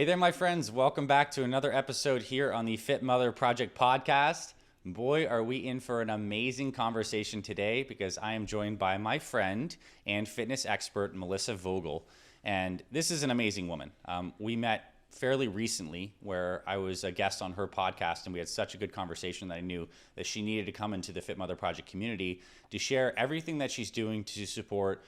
Hey there, my friends. Welcome back to another episode here on the Fit Mother Project podcast. Boy, are we in for an amazing conversation today because I am joined by my friend and fitness expert, Melissa Vogel. And this is an amazing woman. We met fairly recently where I was a guest on her podcast, and we had such a good conversation that I knew that she needed to come into the Fit Mother Project community to share everything that she's doing to support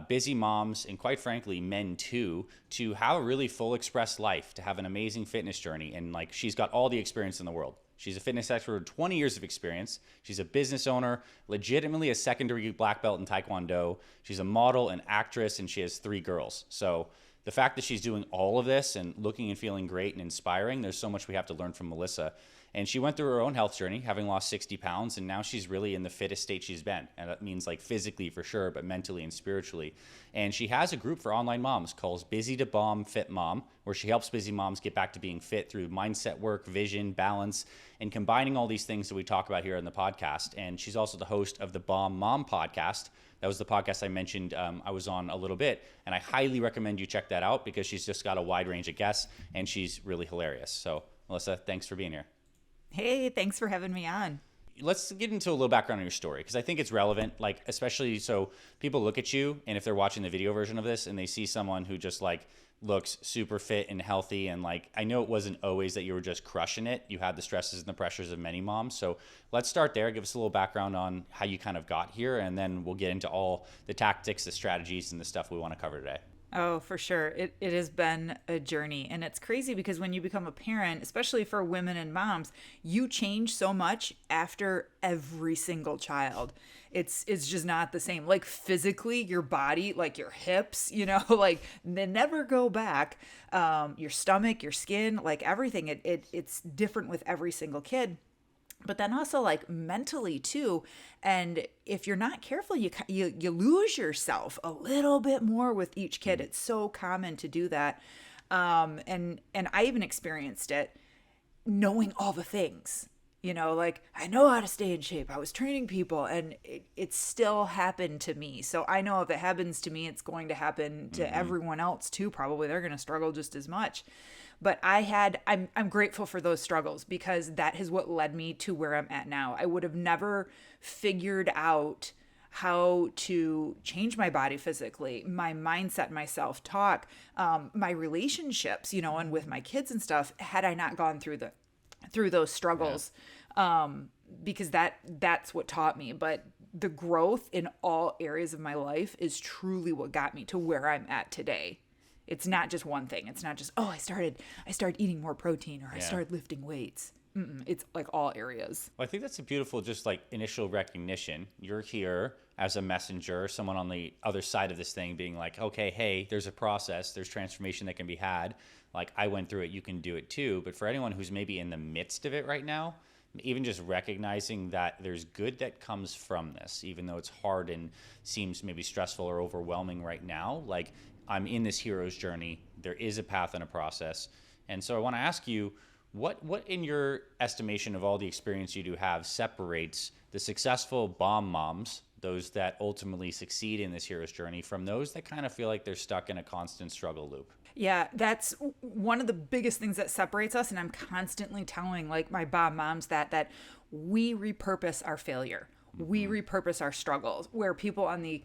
busy moms and, quite frankly, men too, to have a really full express life, to have an amazing fitness journey. And like, she's got all the experience in the world. She's a fitness expert with 20 years of experience. She's a business owner, legitimately a second-degree black belt in Taekwondo. She's a model, an actress, and she has 3 girls. So the fact that she's doing all of this and looking and feeling great and inspiring, there's so much we have to learn from Melissa. And she went through her own health journey, having lost 60 pounds, and now she's really in the fittest state she's been. And that means like physically for sure, but mentally and spiritually. And she has a group for online moms called Busy to Bomb Fit Mom, where she helps busy moms get back to being fit through mindset work, vision, balance, and combining all these things that we talk about here on the podcast. And she's also the host of the Bomb Mom podcast. That was the podcast I mentioned I was on a little bit, and I highly recommend you check that out because she's just got a wide range of guests, and she's really hilarious. So, Melissa, thanks for being here. Hey, thanks for having me on. Let's get into a little background on your story because I think it's relevant, like especially so people look at you, and if they're watching the video version of this and they see someone who just like looks super fit and healthy, and like I know it wasn't always that you were just crushing it. You had the stresses and the pressures of many moms. So let's start there. Give us a little background on how you kind of got here, and then we'll get into all the tactics, the strategies, and the stuff we want to cover today. Oh, for sure. It has been a journey, and it's crazy because when you become a parent, especially for women and moms, you change so much after every single child. It's just not the same. Like physically, your body, like your hips, like they never go back. Your stomach, your skin, like everything. It's different with every single kid. But then also like mentally too. And if you're not careful, you lose yourself a little bit more with each kid. It's so common to do that. And I even experienced it knowing all the things, like I know how to stay in shape. I was training people, and it still happened to me. So I know if it happens to me, it's going to happen to everyone else too. Probably they're going to struggle just as much. But I'm grateful for those struggles because that is what led me to where I'm at now. I would have never figured out how to change my body physically, my mindset, my self-talk, my relationships, and with my kids and stuff, had I not gone through those struggles. Because that's what taught me. But the growth in all areas of my life is truly what got me to where I'm at today. It's not just one thing. It's not just, I started eating more protein, or I started lifting weights. It's like all areas. Well, I think that's a beautiful, just like initial recognition. You're here as a messenger, someone on the other side of this thing being like, okay, hey, there's a process, there's transformation that can be had. Like I went through it, you can do it too. But for anyone who's maybe in the midst of it right now, even just recognizing that there's good that comes from this, even though it's hard and seems maybe stressful or overwhelming right now, like I'm in this hero's journey. There is a path and a process. And so I want to ask you, what in your estimation of all the experience you do have separates the successful bomb moms, those that ultimately succeed in this hero's journey, from those that kind of feel like they're stuck in a constant struggle loop? Yeah, that's one of the biggest things that separates us. And I'm constantly telling like my bomb moms that we repurpose our failure. We repurpose our struggles, where people on the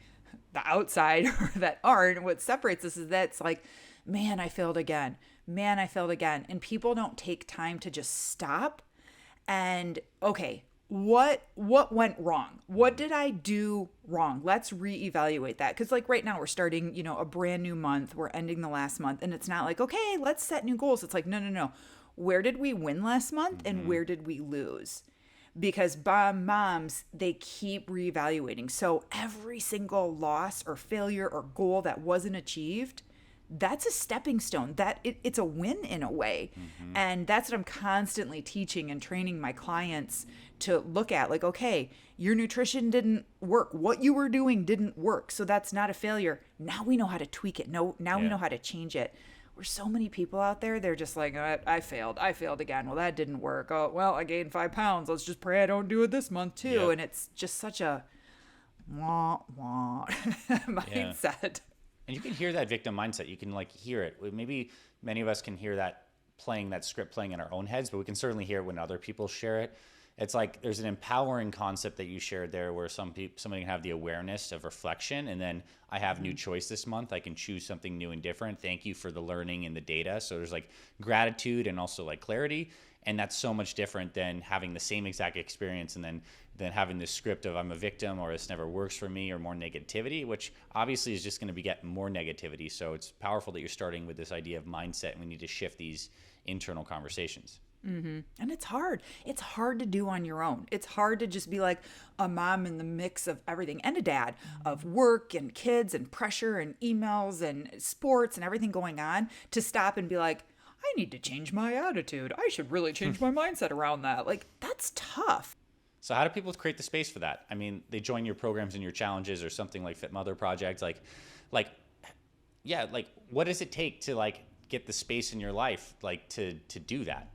outside that aren't, what separates us is that it's like, man, I failed again. And people don't take time to just stop and, okay, what went wrong? What did I do wrong? Let's reevaluate that. Because like right now we're starting, a brand new month. We're ending the last month, and it's not like, okay, let's set new goals. It's like, no. Where did we win last month, and where did we lose? Because bomb moms, they keep reevaluating. So every single loss or failure or goal that wasn't achieved, that's a stepping stone. It's a win in a way. And that's what I'm constantly teaching and training my clients to look at. Like, okay, your nutrition didn't work. What you were doing didn't work. So that's not a failure. Now we know how to tweak it. Now we know how to change it. There's so many people out there, they're just like, I failed again. Well, that didn't work. Oh, well, I gained 5 pounds. Let's just pray I don't do it this month too. Yep. And it's just such a mindset. And you can hear that victim mindset. You can like hear it. Maybe many of us can hear that script playing in our own heads, but we can certainly hear it when other people share it. It's like there's an empowering concept that you shared there where somebody can have the awareness of reflection, and then I have new choice this month. I can choose something new and different. Thank you for the learning and the data. So there's like gratitude and also like clarity. And that's so much different than having the same exact experience and then having this script of I'm a victim or this never works for me or more negativity, which obviously is just going to get more negativity. So it's powerful that you're starting with this idea of mindset, and we need to shift these internal conversations. And it's hard. It's hard to do on your own. It's hard to just be like a mom in the mix of everything and a dad of work and kids and pressure and emails and sports and everything going on to stop and be like, I need to change my attitude. I should really change my mindset around that. Like, that's tough. So how do people create the space for that? I mean, they join your programs and your challenges or something like Fit Mother Project. Like, what does it take to like get the space in your life, like to do that?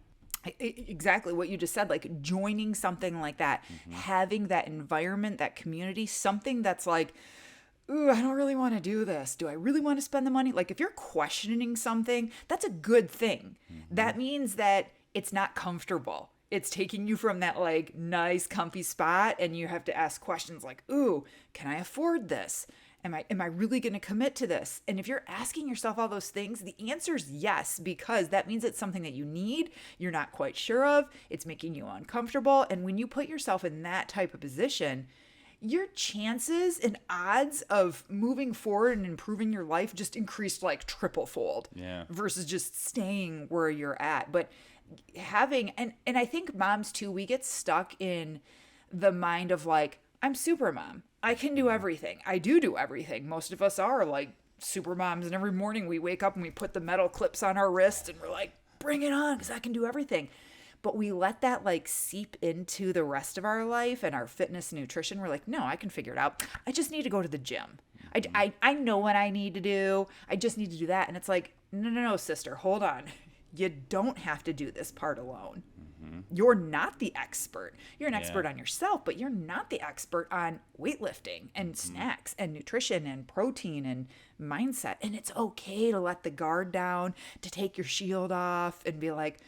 Exactly what you just said, like joining something like that, having that environment, that community, something that's like, ooh, I don't really want to do this. Do I really want to spend the money? Like if you're questioning something, that's a good thing. That means that it's not comfortable. It's taking you from that like nice, comfy spot, and you have to ask questions like, ooh, can I afford this? Am I really going to commit to this? And if you're asking yourself all those things, the answer is yes, because that means it's something that you need, you're not quite sure of, it's making you uncomfortable. And when you put yourself in that type of position, your chances and odds of moving forward and improving your life just increased like triple fold versus just staying where you're at. But having, and I think moms too, we get stuck in the mind of like, I'm super mom. I can do everything. I do everything. Most of us are like super moms, and every morning we wake up and we put the metal clips on our wrists and we're like, bring it on, because I can do everything. But we let that like seep into the rest of our life and our fitness and nutrition. We're like, no, I can figure it out. I just need to go to the gym. I know what I need to do. I just need to do that. And it's like, no, sister, hold on. You don't have to do this part alone. You're not the expert. You're an expert on yourself, but you're not the expert on weightlifting and snacks and nutrition and protein and mindset. And it's okay to let the guard down, to take your shield off and be like,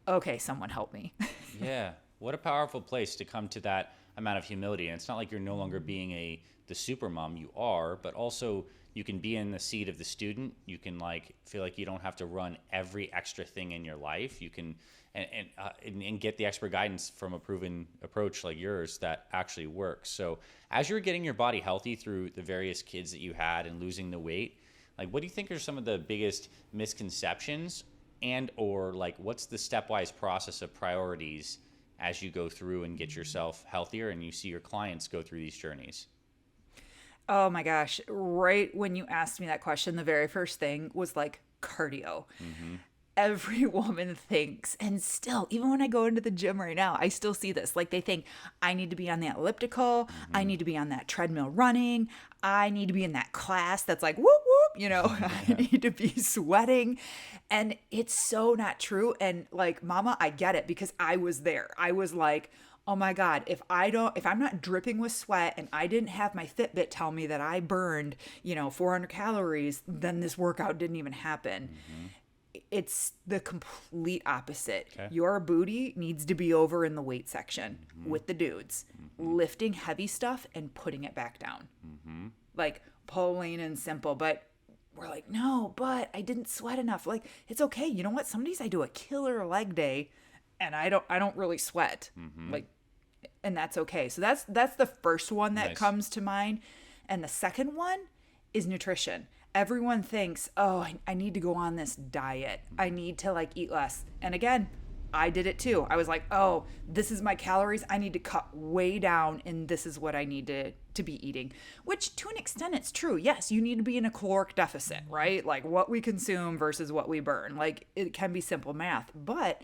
okay, someone help me. Yeah. What a powerful place to come to that amount of humility. And it's not like you're no longer being the super mom. You are, but also you can be in the seat of the student. You can like feel like you don't have to run every extra thing in your life. You can and get the expert guidance from a proven approach like yours that actually works. So as you're getting your body healthy through the various kids that you had and losing the weight, like what do you think are some of the biggest misconceptions, and or like what's the stepwise process of priorities as you go through and get yourself healthier and you see your clients go through these journeys? Oh my gosh. Right when you asked me that question, the very first thing was like cardio. Every woman thinks, and still, even when I go into the gym right now, I still see this. Like they think, I need to be on that elliptical. I need to be on that treadmill running. I need to be in that class that's like, whoop, whoop, I need to be sweating. And it's so not true. And like, mama, I get it because I was there. I was like, oh my God, if I'm not dripping with sweat and I didn't have my Fitbit tell me that I burned, 400 calories, then this workout didn't even happen. It's the complete opposite. Okay. Your booty needs to be over in the weight section with the dudes, lifting heavy stuff and putting it back down. Like plain and simple. But we're like, no, but I didn't sweat enough. Like, it's okay. You know what? Some days I do a killer leg day and I don't really sweat. Like, and that's okay. So that's the first one that comes to mind. And the second one is nutrition. Everyone thinks, oh, I need to go on this diet. I need to like eat less. And again, I did it too. I was like, oh, this is my calories. I need to cut way down, and this is what I need to be eating. Which to an extent it's true. Yes, you need to be in a caloric deficit, right? Like what we consume versus what we burn. Like it can be simple math. But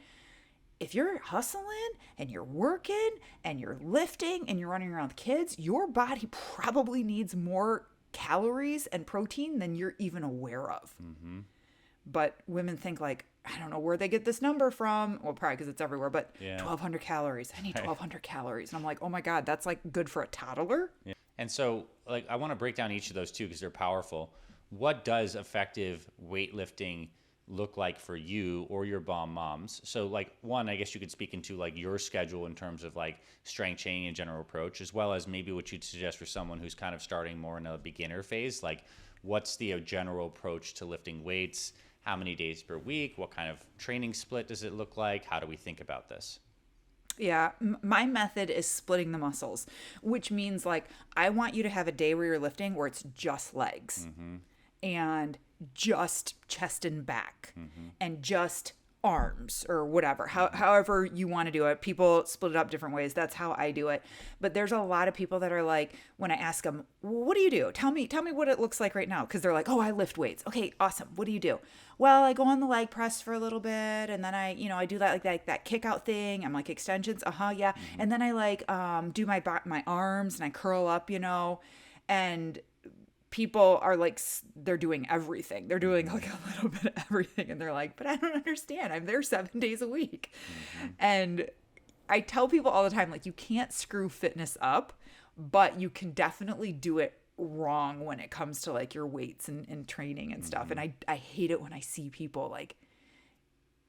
if you're hustling and you're working and you're lifting and you're running around with kids, your body probably needs more calories and protein than you're even aware of. But women think like, I don't know where they get this number from. Well, probably because it's everywhere, but 1,200 calories. I need 1,200 calories. And I'm like, oh my God, that's like good for a toddler. And so like, I want to break down each of those too, because they're powerful. what does effective weightlifting look like for you or your bomb moms? So like one, I guess you could speak into like your schedule in terms of like strength training and general approach, as well as maybe what you'd suggest for someone who's kind of starting more in a beginner phase. Like what's the general approach to lifting weights? How many days per week? What kind of training split does it look like? How do we think about this? Yeah, my method is splitting the muscles, which means like I want you to have a day where you're lifting where it's just legs and just chest and back and just arms or whatever. However you want to do it. People split it up different ways. That's how I do it. But there's a lot of people that are like, when I ask them, what do you do? Tell me what it looks like right now. Cause they're like, oh, I lift weights. Okay, awesome. What do you do? Well, I go on the leg press for a little bit, and then I do that that kick out thing. I'm like extensions. Yeah. And then I like do my arms and I curl up, and people are like, they're doing everything. They're doing like a little bit of everything. And they're like, but I don't understand. I'm there 7 days a week. And I tell people all the time, like, you can't screw fitness up, but you can definitely do it wrong when it comes to like your weights and training and stuff. And I hate it when I see people like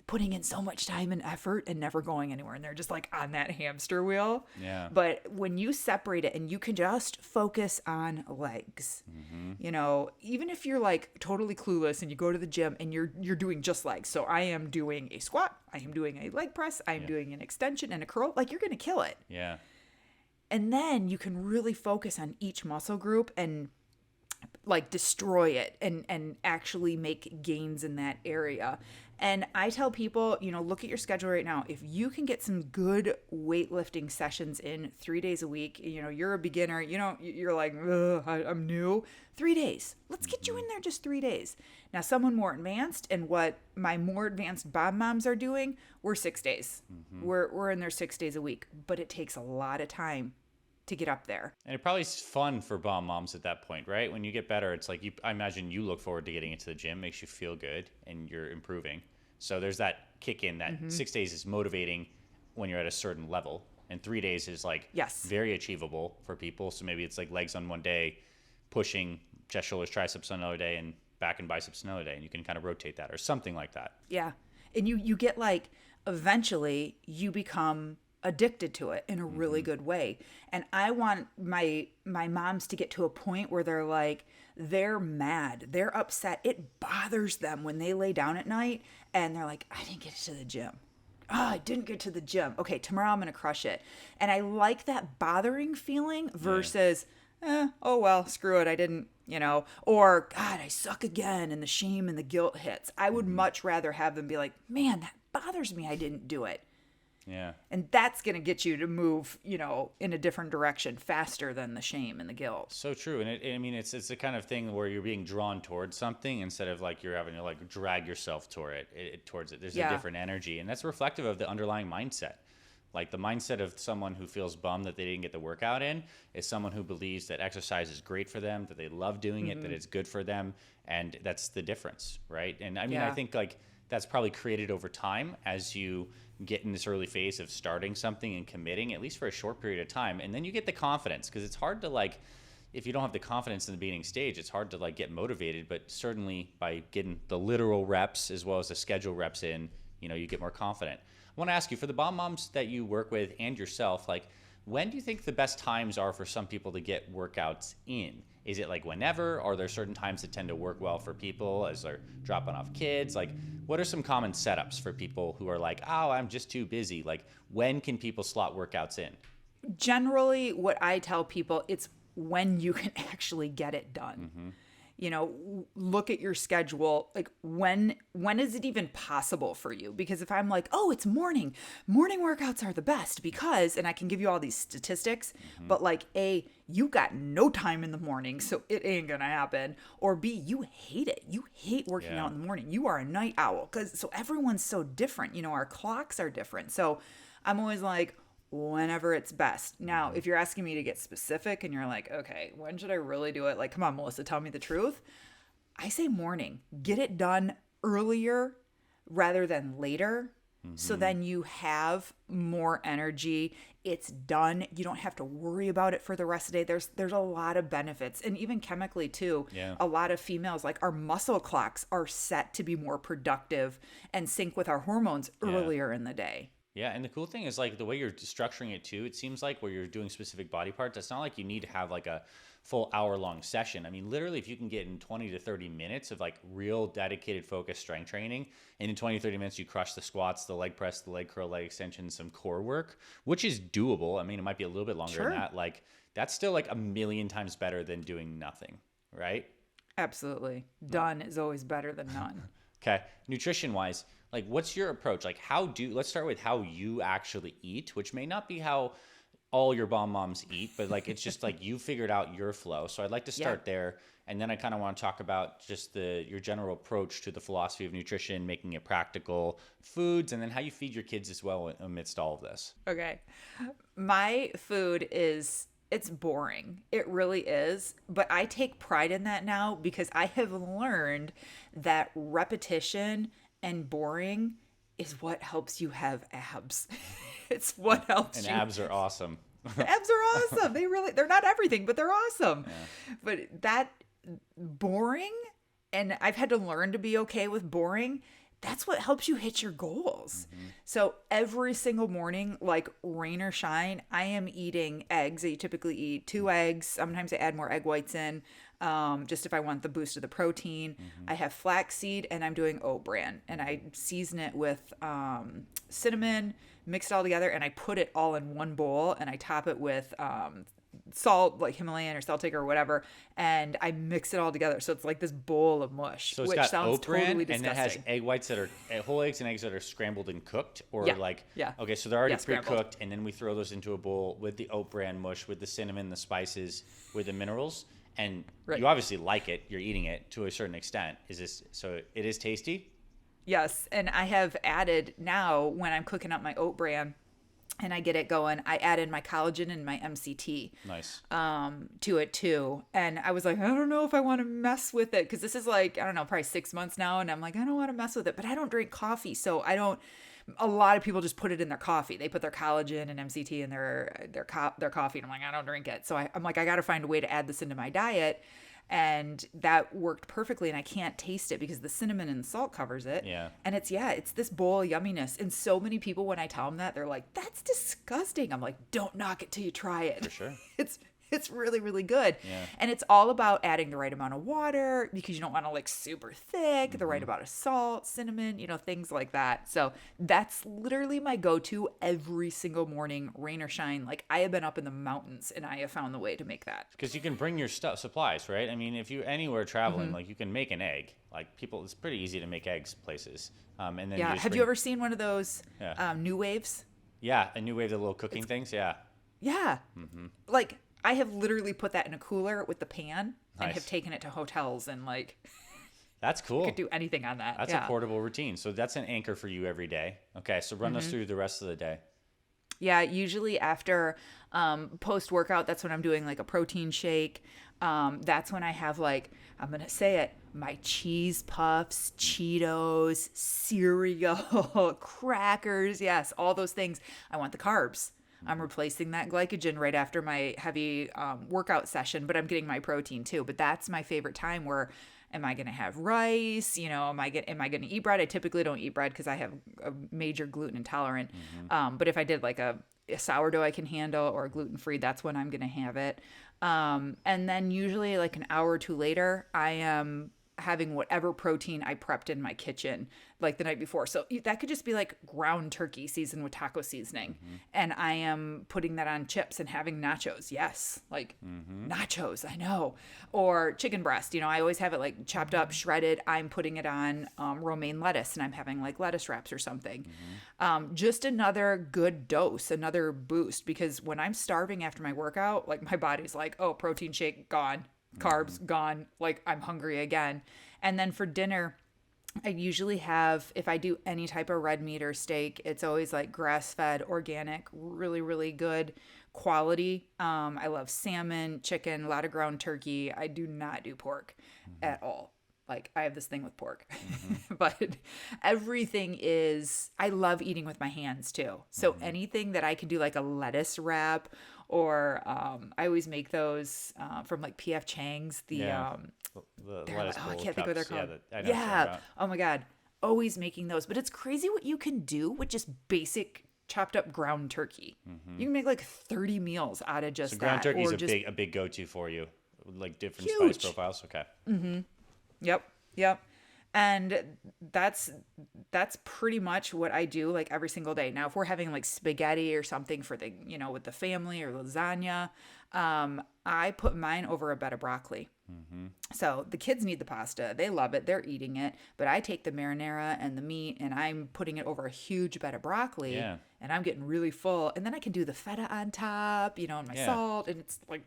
putting in so much time and effort and never going anywhere, and they're just like on that hamster wheel. Yeah. But when you separate it and you can just focus on legs, even if you're like totally clueless and you go to the gym and you're doing just legs. So I am doing a squat, I am doing a leg press, I am doing an extension and a curl, like you're going to kill it. Yeah. And then you can really focus on each muscle group and like destroy it and actually make gains in that area. And I tell people, look at your schedule right now. If you can get some good weightlifting sessions in 3 days a week, you're a beginner, you're like, I'm new. 3 days. Let's get you in there just 3 days. Now, someone more advanced, and what my more advanced bomb moms are doing, we're 6 days. We're in there 6 days a week, but it takes a lot of time to get up there. And it probably is fun for bomb moms at that point, right? When you get better, it's like I imagine you look forward to getting into the gym, makes you feel good, and you're improving. So there's that kick in that 6 days is motivating when you're at a certain level, and 3 days is like very achievable for people. So maybe it's like legs on one day, pushing chest, shoulders, triceps on another day, and back and biceps another day, and you can kind of rotate that or something like that. Yeah, and you get like eventually you become addicted to it in a really good way. And I want my moms to get to a point where they're mad, they're upset, it bothers them when they lay down at night and they're like, I didn't get to the gym. I didn't get to the gym. Okay, tomorrow I'm going to crush it. And I like that bothering feeling versus, oh well, screw it, I didn't, or God, I suck again, and the shame and the guilt hits. I would much rather have them be like, man, that bothers me, I didn't do it. Yeah. And that's going to get you to move, in a different direction faster than the shame and the guilt. So true. And it's the kind of thing where you're being drawn towards something instead of like you're having to like drag yourself towards it. There's a different energy, and that's reflective of the underlying mindset. Like the mindset of someone who feels bummed that they didn't get the workout in is someone who believes that exercise is great for them, that they love doing it, that it's good for them. And that's the difference, right? And I think like that's probably created over time as you get in this early phase of starting something and committing, at least for a short period of time. And then you get the confidence, because it's hard to like, if you don't have the confidence in the beginning stage, it's hard to like get motivated. But certainly by getting the literal reps as well as the schedule reps in, you get more confident. I want to ask you, for the bomb moms that you work with and yourself, like when do you think the best times are for some people to get workouts in? Is it like whenever? Are there certain times that tend to work well for people as they're dropping off kids? Like, what are some common setups for people who are like, oh, I'm just too busy? Like, when can people slot workouts in? Generally, what I tell people, it's when you can actually get it done. Look at your schedule. Like when is it even possible for you? Because if I'm like, oh, it's morning workouts are the best because, and I can give you all these statistics, but like A, you got no time in the morning, so it ain't gonna happen. Or B, you hate it. You hate working out in the morning. You are a night owl. So everyone's so different. Our clocks are different. So I'm always like, whenever it's best. Now, if you're asking me to get specific and you're like, okay, when should I really do it? Like, come on, Melissa, tell me the truth. I say morning. Get it done earlier rather than later. So then you have more energy. It's done. You don't have to worry about it for the rest of the day. There's a lot of benefits. And even chemically too, Yeah. a lot of females, like our muscle clocks are set to be more productive and sync with our hormones earlier in the day. Yeah, and the cool thing is like the way you're structuring it too, it seems like where you're doing specific body parts, it's not like you need to have like a full hour-long session. I mean, literally if you can get in 20 to 30 minutes of like real dedicated focused strength training, and in 20 to 30 minutes you crush the squats, the leg press, the leg curl, leg extension, some core work, which is doable. I mean, it might be a little bit longer than that. Like that's still like a million times better than doing nothing, right? Absolutely. Done is always better than none. Okay. Nutrition wise, like what's your approach? Like let's start with how you actually eat, which may not be how all your bomb moms eat, but like it's just like you figured out your flow. So I'd like to start there. And then I kind of want to talk about just your general approach to the philosophy of nutrition, making it practical, foods, and then how you feed your kids as well amidst all of this. Okay. My food it's boring. It really is. But I take pride in that now because I have learned that repetition and boring is what helps you have abs. It's what helps And you. abs are awesome. Abs are awesome. They're not everything, but they're awesome. Yeah. But that boring, and I've had to learn to be okay with boring. That's what helps you hit your goals. So every single morning, like rain or shine, I am eating eggs. I typically eat 2 eggs. Sometimes I add more egg whites in, just if I want the boost of the protein. I have flaxseed and I'm doing oat bran, and I season it with cinnamon, mix it all together, and I put it all in one bowl, and I top it with salt, like Himalayan or Celtic or whatever, and I mix it all together. So it's like this bowl of mush, So it's which got sounds oat bran, totally disgusting. and it has egg whites that are whole eggs and eggs that are scrambled and cooked, or okay, so they're already pre-cooked, and then we throw those into a bowl with the oat bran mush, with the cinnamon, the spices, with the minerals, and you obviously like it. You're eating it to a certain extent. So it is tasty? Yes, and I have added now when I'm cooking up my oat bran and I get it going, I add in my collagen and my MCT. Nice. To it too. And I was like, I don't know if I want to mess with it, because this is like, I don't know, probably 6 months now, and I'm like, I don't want to mess with it, but I don't drink coffee, so a lot of people just put it in their coffee. They put their collagen and MCT in their coffee, and I'm like, I don't drink it. So I'm like, I got to find a way to add this into my diet. And that worked perfectly, and I can't taste it because the cinnamon and salt covers it. Yeah. And it's this bowl of yumminess. And so many people, when I tell them that, they're like, that's disgusting. I'm like, don't knock it till you try it. For sure. It's really, really good. Yeah. And it's all about adding the right amount of water, because you don't want to like super thick, the right amount of salt, cinnamon, things like that. So that's literally my go-to every single morning, rain or shine. Like, I have been up in the mountains and I have found the way to make that. Because you can bring your supplies, right? I mean, if you're anywhere traveling, like you can make an egg. Like it's pretty easy to make eggs places. And then have you ever seen one of those New Waves? Yeah, a New Wave, the little cooking things. Yeah. Yeah. Like, I have literally put that in a cooler with the pan and Nice. have taken it to hotels, and like, That's cool. could do anything on that. That's a portable routine. So that's an anchor for you every day. Okay, so run us through the rest of the day. Yeah, usually after post-workout, that's when I'm doing like a protein shake. That's when I have, like, I'm going to say it, my cheese puffs, Cheetos, cereal, crackers. Yes, all those things. I want the carbs. I'm replacing that glycogen right after my heavy workout session, but I'm getting my protein too. But that's my favorite time where, am I going to have rice? Am I going to eat bread? I typically don't eat bread because I have a major gluten intolerant. But if I did like a sourdough I can handle, or gluten-free, that's when I'm going to have it. And then usually like an hour or two later, I am having whatever protein I prepped in my kitchen like the night before. So that could just be like ground turkey seasoned with taco seasoning. And I am putting that on chips and having nachos. Yes. Like nachos, I know. Or chicken breast. I always have it like chopped up, shredded. I'm putting it on romaine lettuce, and I'm having like lettuce wraps or something. Just another good dose, another boost, because when I'm starving after my workout, like my body's like, oh, protein shake gone. Carbs gone, like I'm hungry again. And then for dinner, I usually have, if I do any type of red meat or steak, it's always like grass-fed, organic, really, really good quality. I love salmon, chicken, a lot of ground turkey. I do not do pork at all. like I have this thing with pork, but everything is, I love eating with my hands too. So anything that I can do, like a lettuce wrap, or I always make those from like PF Chang's, the lettuce bowl I can't think of what they're cups. called. I know what you're talking about. Oh my God. Always making those. But it's crazy what you can do with just basic chopped up ground turkey. You can make like 30 meals out of just So ground that. turkey is or a big go-to for you, like different Huge. spice profiles. Okay. Yep. And that's pretty much what I do like every single day. Now, if we're having like spaghetti or something for the, with the family, or lasagna, I put mine over a bed of broccoli. So the kids need the pasta. They love it. They're eating it. But I take the marinara and the meat and I'm putting it over a huge bed of broccoli. Yeah. And I'm getting really full. And then I can do the feta on top, and my salt. And it's like,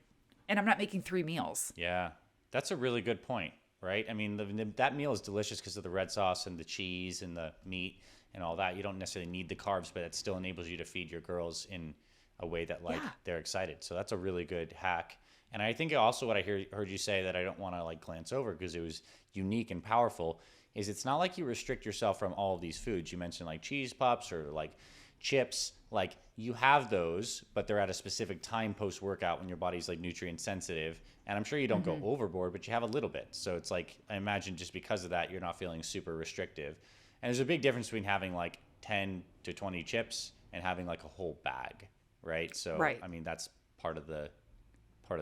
and I'm not making 3 meals. Yeah, that's a really good point, right? I mean, that meal is delicious because of the red sauce and the cheese and the meat and all that. You don't necessarily need the carbs, but it still enables you to feed your girls in a way that they're excited. So that's a really good hack. And I think also what I heard you say that I don't want to like glance over because it was unique and powerful is it's not like you restrict yourself from all of these foods. You mentioned like cheese puffs or like chips. Like you have those, but they're at a specific time post workout when your body's like nutrient sensitive. And I'm sure you don't go overboard, but you have a little bit. So it's like, I imagine just because of that, you're not feeling super restrictive. And there's a big difference between having like 10 to 20 chips and having like a whole bag, right? So, I mean, that's part of the thing.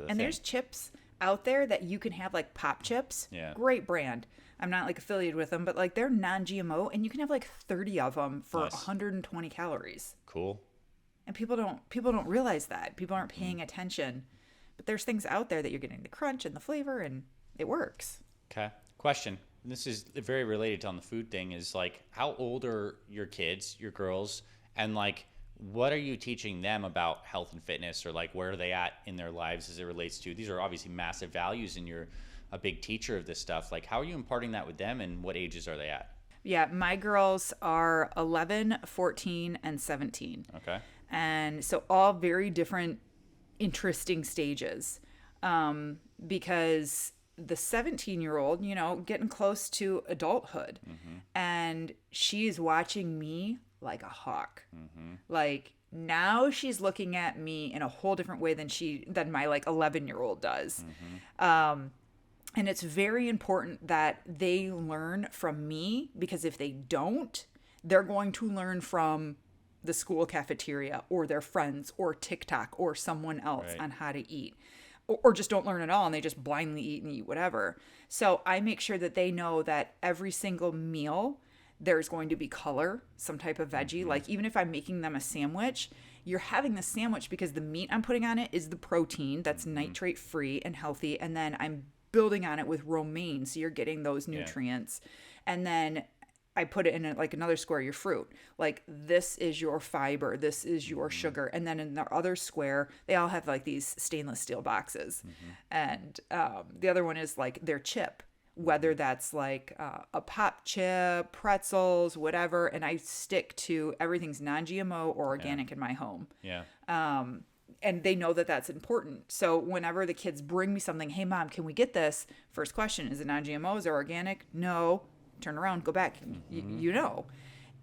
And there's chips out there that you can have, like Pop Chips. Yeah. Great brand. I'm not like affiliated with them, but like they're non-GMO and you can have like 30 of them for 120 calories. Cool. And people don't realize that. People aren't paying attention. But there's things out there that you're getting the crunch and the flavor, and it works. Okay. Question. This is very related to on the food thing is like, how old are your kids, your girls, and like, what are you teaching them about health and fitness, or like where are they at in their lives as it relates to, these are obviously massive values and you're a big teacher of this stuff. Like how are you imparting that with them and what ages are they at? Yeah, my girls are 11, 14, and 17. Okay. And so all very different, interesting stages. Because the 17-year-old, getting close to adulthood, and she's watching me like a hawk. Like now she's looking at me in a whole different way than my like 11-year-old does. And it's very important that they learn from me, because if they don't, they're going to learn from the school cafeteria or their friends or TikTok or someone else on how to eat. Or just don't learn at all and they just blindly eat and eat whatever. So I make sure that they know that every single meal there's going to be color, some type of veggie. Like even if I'm making them a sandwich, you're having the sandwich because the meat I'm putting on it is the protein that's nitrate free and healthy. And then I'm building on it with romaine. So you're getting those nutrients. And then I put it in like another square, your fruit. Like this is your fiber, this is your sugar. And then in the other square, they all have like these stainless steel boxes. And the other one is like their chip, whether that's like a pop chip, pretzels, whatever. And I stick to everything's non-GMO or organic in my home. Yeah. And they know that that's important. So whenever the kids bring me something, hey mom, can we get this? First question, is it non-GMO? Is it organic? No. Turn around, go back. You know.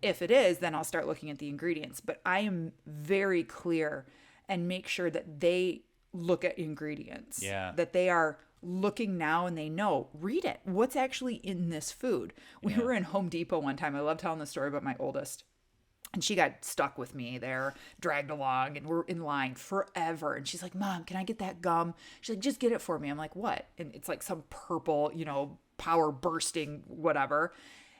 If it is, then I'll start looking at the ingredients. But I am very clear and make sure that they look at ingredients. Yeah. That they are looking now and they know, read it. What's actually in this food? We were in Home Depot one time. I love telling the story about my oldest. And she got stuck with me there, dragged along, and we're in line forever. And she's like, Mom, can I get that gum? She's like, just get it for me. I'm like, what? And it's like some purple, power bursting, whatever.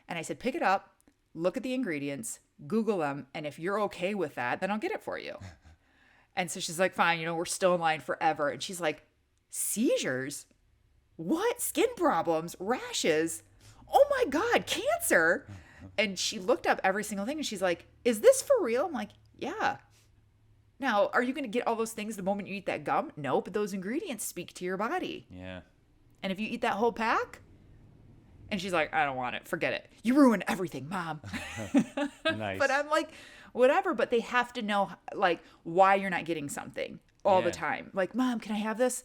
And I said, pick it up, look at the ingredients, Google them. And if you're okay with that, then I'll get it for you. And so she's like, fine, we're still in line forever. And she's like, seizures? What? Skin problems? Rashes? Oh my God, cancer? And she looked up every single thing and she's like, is this for real? I'm like, yeah. Now, are you going to get all those things the moment you eat that gum? No, but those ingredients speak to your body. Yeah. And if you eat that whole pack, and she's like, I don't want it. Forget it. You ruin everything, Mom. Nice. But I'm like, whatever. But they have to know like why you're not getting something all the time. Like, Mom, can I have this?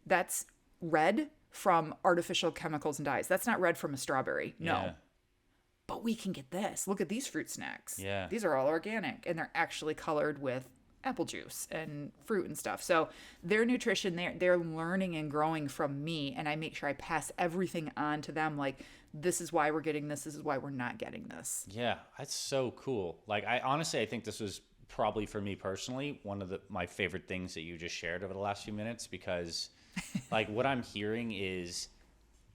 That's red. from artificial chemicals and dyes. That's not red from a strawberry. No. Yeah. But we can get this. Look at these fruit snacks. Yeah. These are all organic, and they're actually colored with apple juice and fruit and stuff. So their nutrition, they're learning and growing from me, and I make sure I pass everything on to them. Like, this is why we're getting this. This is why we're not getting this. Yeah, that's so cool. Like, I think this was probably, for me personally, one of my favorite things that you just shared over the last few minutes, because like what I'm hearing is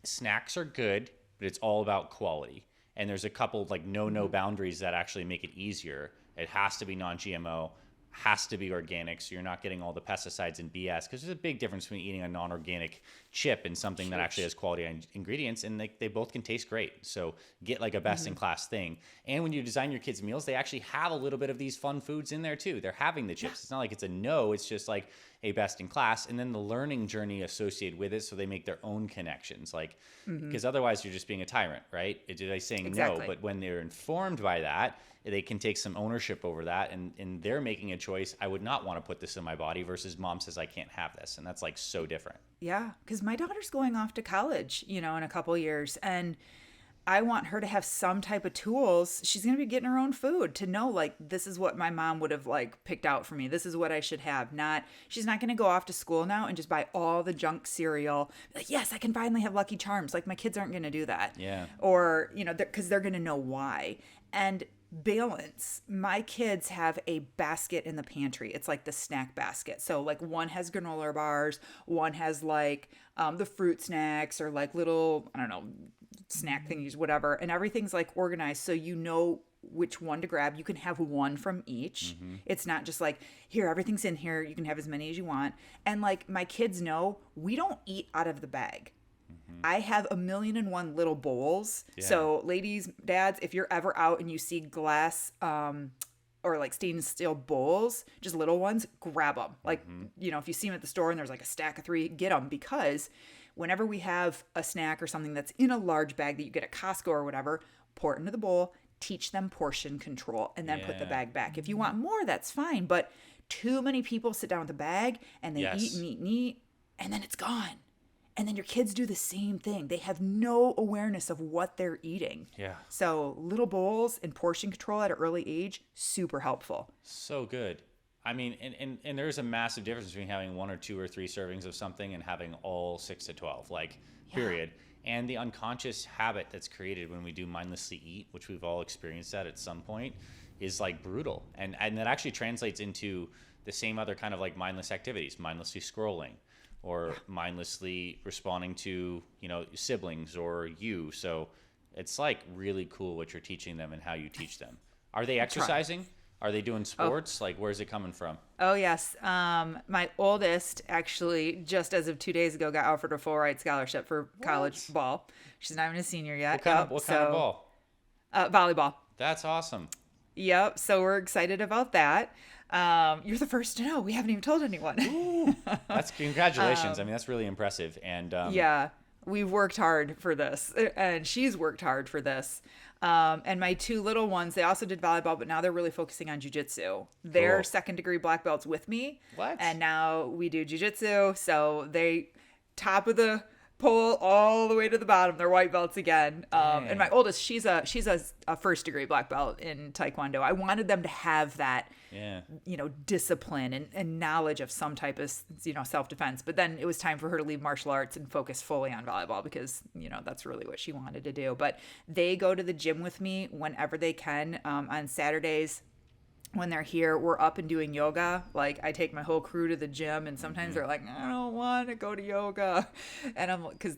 snacks are good, but it's all about quality. And there's a couple like no boundaries that actually make it easier. It has to be non-GMO, has to be organic, so you're not getting all the pesticides and BS, because there's a big difference between eating a non-organic chip and something that actually has quality ingredients, and they both can taste great. So get like a best-in-class thing. And when you design your kids' meals, they actually have a little bit of these fun foods in there too. They're having the chips. It's not like it's a no, it's just like a best-in-class, and then the learning journey associated with it, so they make their own connections. Like, because otherwise you're just being a tyrant, right? They're saying no, but when they're informed by that, they can take some ownership over that, and they're making a choice. I would not want to put this in my body, versus mom says I can't have this. And that's like so different. Yeah, because my daughter's going off to college, in a couple years, and I want her to have some type of tools. She's going to be getting her own food, to know, like, this is what my mom would have like picked out for me. This is what I should have. She's not going to go off to school now and just buy all the junk cereal. Like, yes, I can finally have Lucky Charms. Like, my kids aren't going to do that. Yeah. Or, because they're going to know why. And balance. My kids have a basket in the pantry. It's like the snack basket. So like one has granola bars, one has like the fruit snacks, or like little, I don't know, snack thingies, whatever. And everything's like organized, so you know which one to grab. You can have one from each. It's not just like, here, everything's in here. You can have as many as you want. And like, my kids know we don't eat out of the bag. I have 1,000,001 little bowls. Yeah. So ladies, dads, if you're ever out and you see glass or like stainless steel bowls, just little ones, grab them. Like, if you see them at the store and there's like a stack of 3, get them, because whenever we have a snack or something that's in a large bag that you get at Costco or whatever, pour it into the bowl, teach them portion control, and then put the bag back. If you want more, that's fine. But too many people sit down with the bag and they eat and eat and eat, and then it's gone. And then your kids do the same thing. They have no awareness of what they're eating. Yeah. So little bowls and portion control at an early age, super helpful. So good. I mean, and there's a massive difference between having 1 or 2 or 3 servings of something and having all 6 to 12, like, period. And the unconscious habit that's created when we do mindlessly eat, which we've all experienced that at some point, is like brutal. And that actually translates into the same other kind of like mindless activities, mindlessly scrolling, or mindlessly responding to, siblings or you. So it's like really cool what you're teaching them and how you teach them. Are they exercising? Are they doing sports? Like, where's it coming from? Oh, yes. My oldest, actually, just as of 2 days ago, got offered a full ride scholarship for college ball. She's not even a senior yet. What kind of ball? Volleyball. That's awesome. Yep. So we're excited about that. You're the first to know. We haven't even told anyone. Ooh, that's congratulations. I mean, that's really impressive. And yeah, we've worked hard for this, and she's worked hard for this. And my 2 little ones, they also did volleyball, but now they're really focusing on jiu-jitsu. They're second-degree black belts with me. What? And now we do jiu-jitsu. So they top of the pole all the way to the bottom. They're white belts again. And my oldest, she's a first-degree black belt in Taekwondo. I wanted them to have that, discipline and knowledge of some type of, self-defense. But then it was time for her to leave martial arts and focus fully on volleyball, because, that's really what she wanted to do. But they go to the gym with me whenever they can. On Saturdays, when they're here, we're up and doing yoga. Like, I take my whole crew to the gym, and sometimes they're like, I don't want to go to yoga. And I'm like, because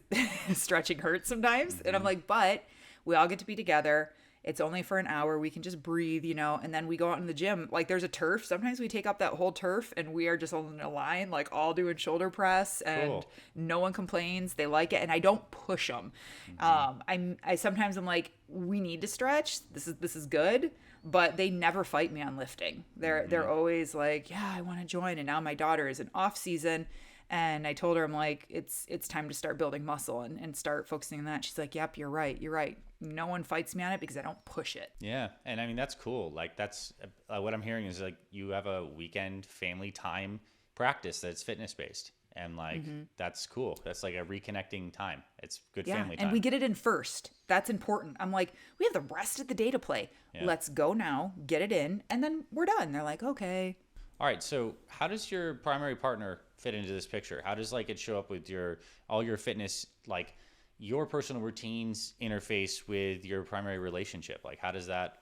stretching hurts sometimes. And I'm like, but we all get to be together. It's only for an hour. We can just breathe, and then we go out in the gym. Like, there's a turf. Sometimes we take up that whole turf and we are just on a line, like all doing shoulder press, and no one complains. They like it. And I don't push them. I sometimes I'm like, we need to stretch. This is good. But they never fight me on lifting. They're always like, yeah, I want to join. And now my daughter is in off season, and I told her, I'm like, it's time to start building muscle and start focusing on that. She's like, yep, you're right. No one fights me on it because I don't push it. Yeah, and I mean, that's cool. Like, that's what I'm hearing is like you have a weekend family time practice that's fitness based, And like, that's cool. That's like a reconnecting time. It's good Yeah, family time. and we get it in first. That's important. I'm like, we have the rest of the day to play. Yeah. Let's go now, get it in, and then we're done. They're like, okay. All right. So how does your primary partner fit into this picture? How does like it show up with all your fitness, like your personal routines interface with your primary relationship? Like how does that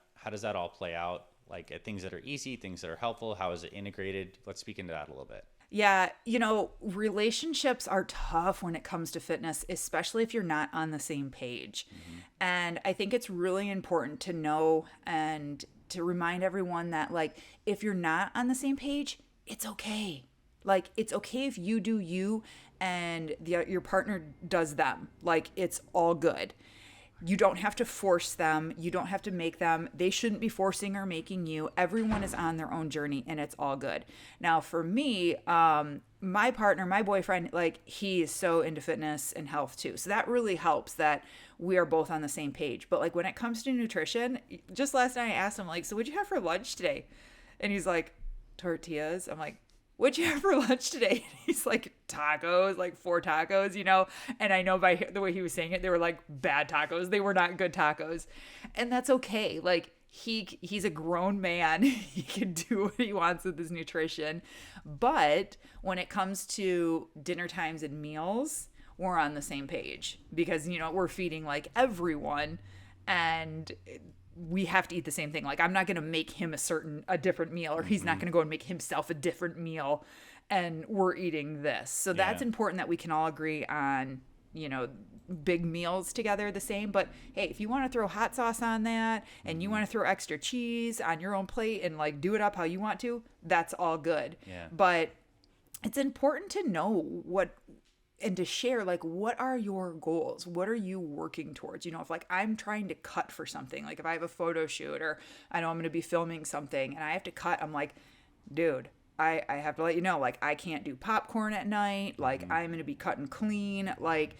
all play out? Like things that are easy, things that are helpful, how is it integrated? Let's speak into that a little bit. Yeah, relationships are tough when it comes to fitness, especially if you're not on the same page. And I think it's really important to know and to remind everyone that, like, if you're not on the same page, it's okay. Like, it's okay if you do you and your partner does them. Like, it's all good. You don't have to force them. You don't have to make them. They shouldn't be forcing or making you. Everyone is on their own journey and it's all good. Now, for me, my partner, my boyfriend, like he is so into fitness and health too. So that really helps that we are both on the same page. But like when it comes to nutrition, just last night I asked him like, so what'd you have for lunch today? And he's like, tortillas. I'm like, what'd you have for lunch today? And he's like, tacos, like 4 tacos, And I know by the way he was saying it, they were like bad tacos. They were not good tacos. And that's okay. Like he's a grown man. He can do what he wants with his nutrition. But when it comes to dinner times and meals, we're on the same page because, we're feeding like everyone and we have to eat the same thing. Like I'm not going to make him a different meal, or he's not going to go and make himself a different meal and we're eating this. So that's important that we can all agree on, big meals together the same. But hey, if you want to throw hot sauce on that and you want to throw extra cheese on your own plate and like do it up how you want to, that's all good. Yeah. But it's important to know and to share, like, what are your goals? What are you working towards? If like I'm trying to cut for something, like if I have a photo shoot or I know I'm going to be filming something and I have to cut, I'm like, dude, I have to let you know, like I can't do popcorn at night. Like I'm going to be cutting clean. Like,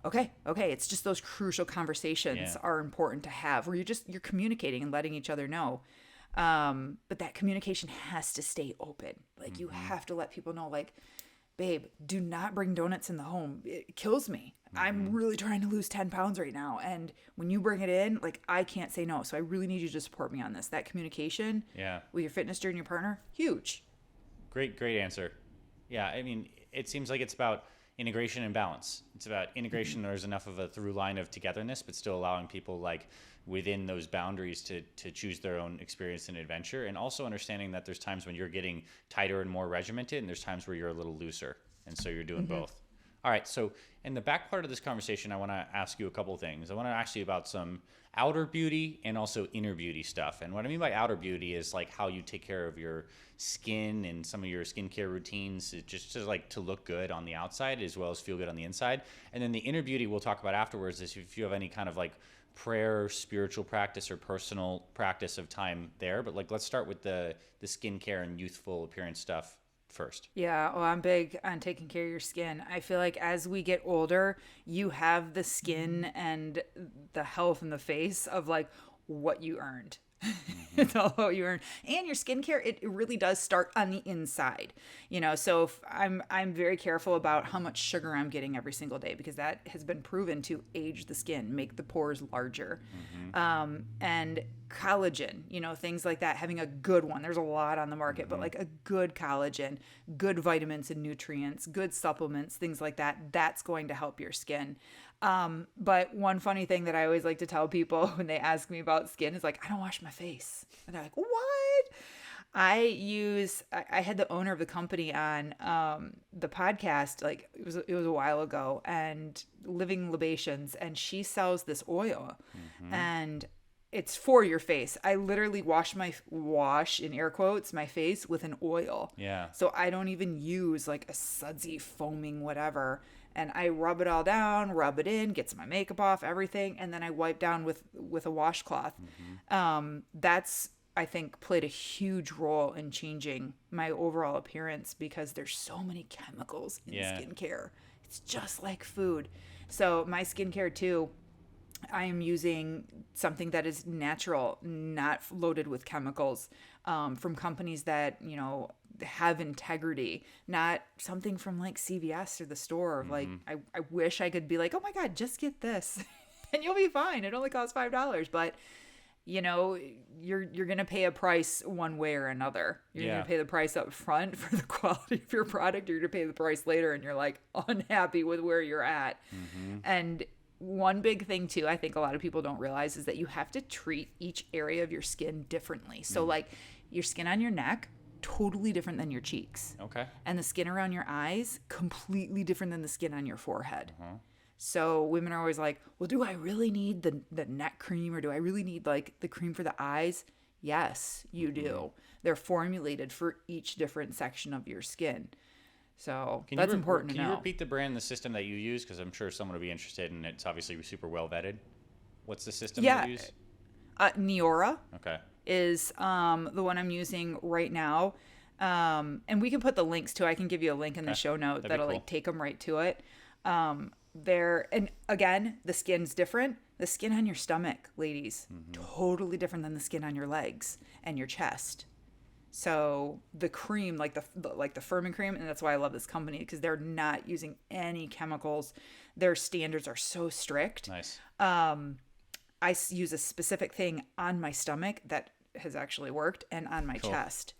okay. It's just those crucial conversations are important to have where you're communicating and letting each other know. But that communication has to stay open. Like you have to let people know, like, babe, do not bring donuts in the home. It kills me. I'm really trying to lose 10 pounds right now. And when you bring it in, like, I can't say no. So I really need you to support me on this. That communication with your fitness journey, your partner, huge. Great answer. Yeah, I mean, it seems like it's about integration and balance. It's about integration. There's enough of a through line of togetherness, but still allowing people like within those boundaries to choose their own experience and adventure, and also understanding that there's times when you're getting tighter and more regimented and there's times where you're a little looser, and so you're doing both. All right, so in the back part of this conversation, I want to ask you a couple of things. I want to ask you about some outer beauty and also inner beauty stuff. And what I mean by outer beauty is like how you take care of your skin and some of your skincare routines, just to like to look good on the outside as well as feel good on the inside. And then the inner beauty we'll talk about afterwards is if you have any kind of like prayer, spiritual practice, or personal practice of time there. But like, let's start with the skincare and youthful appearance stuff first. Yeah, well, I'm big on taking care of your skin. I feel like as we get older, you have the skin and the health and the face of like what you earned. It's all what you earn. And your skincare, it really does start on the inside. So if I'm very careful about how much sugar I'm getting every single day because that has been proven to age the skin, make the pores larger. And collagen, things like that, having a good one. There's a lot on the market, but like a good collagen, good vitamins and nutrients, good supplements, things like that, that's going to help your skin. But one funny thing that I always like to tell people when they ask me about skin is like, I don't wash my face. And they're like, what? I had the owner of the company on the podcast, like it was a while ago, and Living Libations, and she sells this oil and it's for your face. I literally wash in air quotes my face with an oil. Yeah. So I don't even use like a sudsy foaming whatever. And I rub it all down, rub it in, gets my makeup off, everything, and then I wipe down with a washcloth. That's, I think, played a huge role in changing my overall appearance because there's so many chemicals in skincare. It's just like food. So my skincare too, I am using something that is natural, not loaded with chemicals, from companies that, have integrity, not something from like CVS or the store. Like I wish I could be like, oh my God, just get this and you'll be fine. It only costs $5, but you know, you're going to pay a price one way or another. You're going to pay the price up front for the quality of your product. You're going to pay the price later and you're like unhappy with where you're at. And one big thing too, I think a lot of people don't realize, is that you have to treat each area of your skin differently. So like your skin on your neck, totally different than your cheeks. Okay. And the skin around your eyes, completely different than the skin on your forehead. So women are always like, well, do I really need the neck cream, or do I really need like the cream for the eyes? Yes, you do. They're formulated for each different section of your skin. So that's important to know. Can you repeat the brand and the system that you use? Because I'm sure someone will be interested, and it's obviously super well vetted. What's the system you use? Neora. Okay. Is the one I'm using right now. And we can put the links to, I can give you a link in the show note that'll like take them right to it. And again, the skin's different. The skin on your stomach, ladies, totally different than the skin on your legs and your chest. So the cream, like the firming cream, and that's why I love this company, because they're not using any chemicals. Their standards are so strict. Nice. I use a specific thing on my stomach that has actually worked, and on my chest.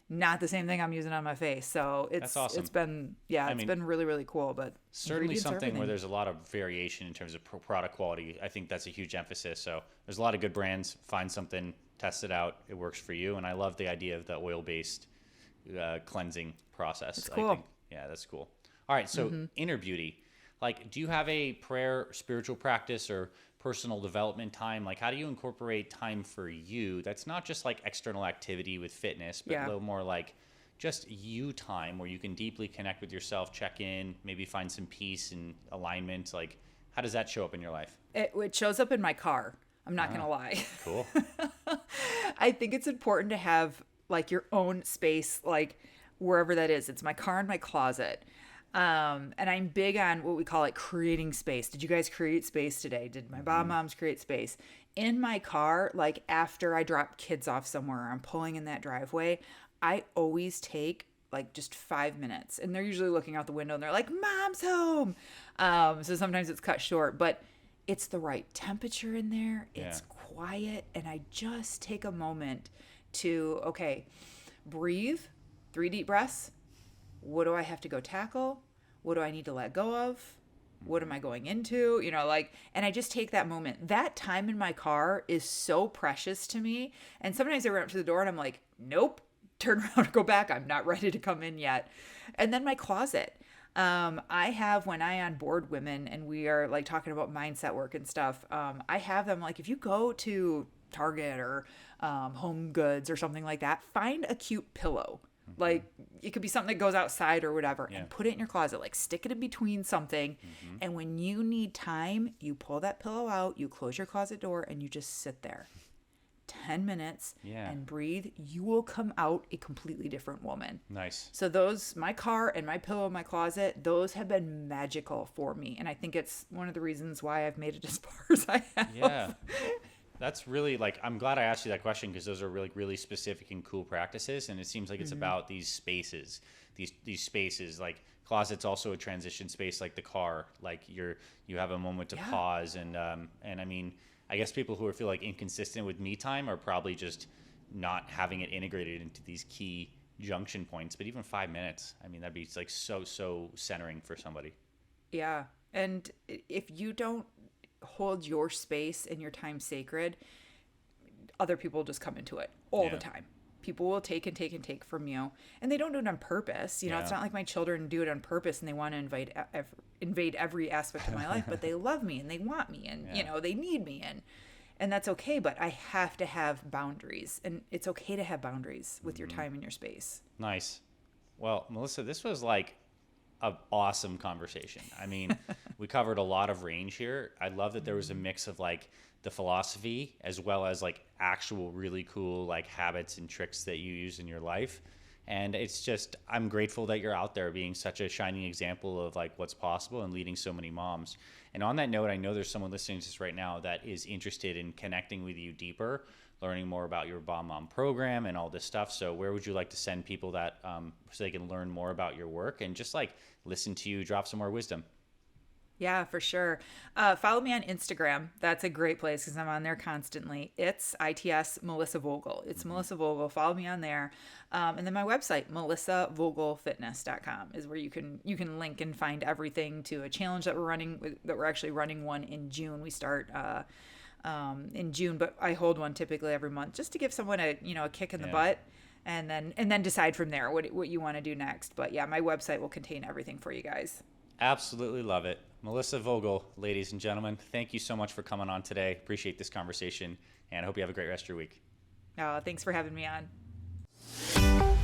Not the same thing I'm using on my face. So that's awesome. It's been been really, really cool. But certainly something where there's a lot of variation in terms of product quality. I think that's a huge emphasis. So there's a lot of good brands. Find something, test it out. It works for you. And I love the idea of the oil-based cleansing process. That's cool. I think, yeah, that's cool. All right. So inner beauty. Like, do you have a prayer, spiritual practice, or personal development time? Like, how do you incorporate time for you that's not just like external activity with fitness, but a little more like just you time where you can deeply connect with yourself, check in, maybe find some peace and alignment? Like, how does that show up in your life? It shows up in my car. I'm not going to lie. Cool. I think it's important to have like your own space, like wherever that is. It's my car and my closet. And I'm big on what we call like creating space. Did you guys create space today? Did my moms create space? In my car, like after I drop kids off somewhere, or I'm pulling in that driveway, I always take like just 5 minutes. And they're usually looking out the window and they're like, Mom's home. So sometimes it's cut short, but it's the right temperature in there. It's quiet. And I just take a moment to, breathe, 3 deep breaths. What do I have to go tackle? What do I need to let go of? What am I going into? You know, like, and I just take that moment. That time in my car is so precious to me. And sometimes I run up to the door and I'm like, nope, turn around and go back. I'm not ready to come in yet. And then my closet. I have, when I onboard women and we are like talking about mindset work and stuff, I have them like, if you go to Target or Home Goods or something like that, find a cute pillow. Like it could be something that goes outside or whatever, and put it in your closet, like stick it in between something. And when you need time, you pull that pillow out, you close your closet door, and you just sit there 10 minutes and breathe. You will come out a completely different woman. Nice. So those, my car and my pillow in my closet, those have been magical for me. And I think it's one of the reasons why I've made it as far as I have. Yeah. That's really, like, I'm glad I asked you that question, because those are really, really specific and cool practices. And it seems like it's about these spaces, these spaces. Like closet's also a transition space, like the car. Like you have a moment to pause. And I mean, I guess people who feel like inconsistent with me time are probably just not having it integrated into these key junction points. But even 5 minutes, I mean, that'd be like so centering for somebody. Yeah. And if you don't hold your space and your time sacred, other people just come into it all the time. People will take and take and take from you, and they don't do it on purpose. You know, it's not like my children do it on purpose and they want to invade every aspect of my life, but they love me and they want me, and you know, they need me, and that's okay. But I have to have boundaries, and it's okay to have boundaries with your time and your space. Nice. Well, Melissa, this was like an awesome conversation. I mean, we covered a lot of range here. I love that there was a mix of like the philosophy as well as like actual really cool like habits and tricks that you use in your life. And it's just, I'm grateful that you're out there being such a shining example of like what's possible and leading so many moms. And on that note, I know there's someone listening to this right now that is interested in connecting with you deeper, learning more about your Bomb Mom program and all this stuff. So where would you like to send people that so they can learn more about your work and just like listen to you drop some more wisdom? Yeah, for sure. Follow me on Instagram. That's a great place because I'm on there constantly. It's ITS Melissa Vogel. It's Melissa Vogel. Follow me on there. And then my website, melissavogelfitness.com, is where you can link and find everything to a challenge that we're running. That we're actually running one in June. We start in June, but I hold one typically every month just to give someone a kick in the butt. And then decide from there what you want to do next. But yeah, my website will contain everything for you guys. Absolutely love it. Melissa Vogel, ladies and gentlemen, thank you so much for coming on today. Appreciate this conversation, and I hope you have a great rest of your week. Thanks for having me on.